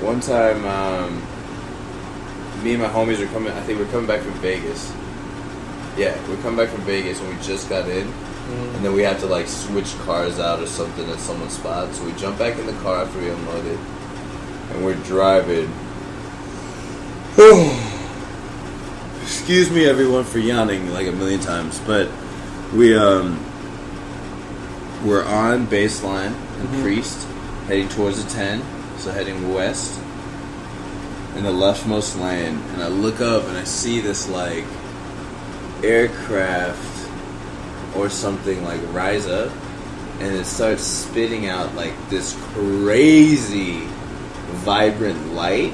One time, me and my homies are coming. I think we're coming back from Vegas. Yeah, we're coming back from Vegas and we just got in, and then we had to like switch cars out or something at someone's spot. So we jump back in the car after we unloaded, and we're driving. Excuse me, everyone, for yawning like a million times, but we're on Baseline and Priest, heading towards the 10, so heading west, in the leftmost lane, and I look up and I see this like aircraft or something like rise up, and it starts spitting out like this crazy vibrant light,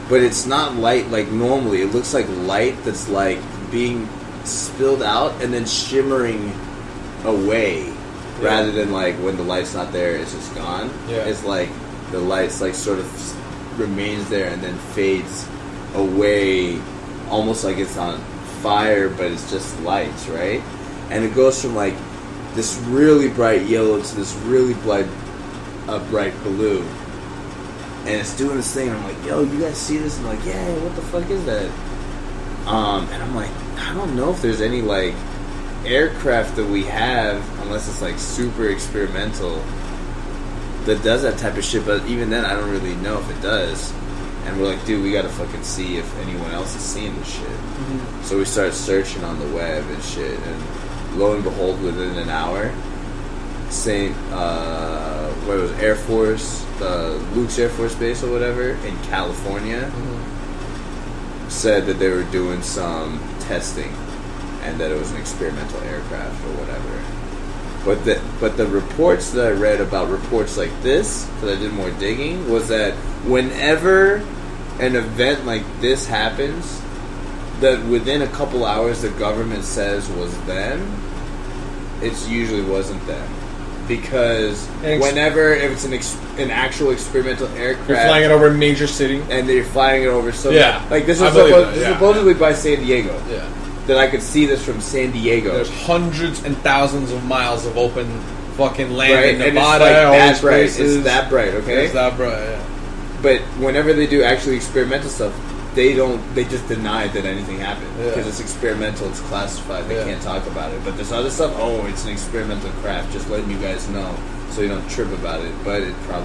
but it's not light like normally. It looks like light that's like being spilled out and then shimmering away, rather than like when the light's not there, it's just gone. It's like the light's like sort of remains there and then fades away, almost like it's on fire, but it's just lights, right? And it goes from like this really bright yellow to this really bright blue, and it's doing this thing, and I'm like, yo, you guys see this? And I'm like, yeah, what the fuck is that? And I'm like, I don't know if there's any like aircraft that we have, unless it's like super experimental, that does that type of shit, but even then I don't really know if it does. And we're like, dude, we gotta fucking see if anyone else is seeing this shit. So we start searching on the web and shit, and lo and behold, within an hour, what was it, Air Force, Luke's Air Force Base or whatever in California, said that they were doing some testing and that it was an experimental aircraft or whatever. But the reports that I read about reports like this, because I did more digging, was that whenever an event like this happens, that within a couple hours the government says was them, it usually wasn't them. Because whenever if it's an actual experimental aircraft, you're flying it over a major city, and they're flying it over so like this is supposedly by San Diego. Yeah, that I could see this from San Diego. There's hundreds and thousands of miles of open fucking land in and Nevada. It's like that bright. It's that bright. Okay, it's that bright. Yeah. But whenever they do actually experimental stuff, they just deny that anything happened because it's experimental, it's classified, they can't talk about it. But this other stuff, it's an experimental craft, just letting you guys know so you don't trip about it, but it probably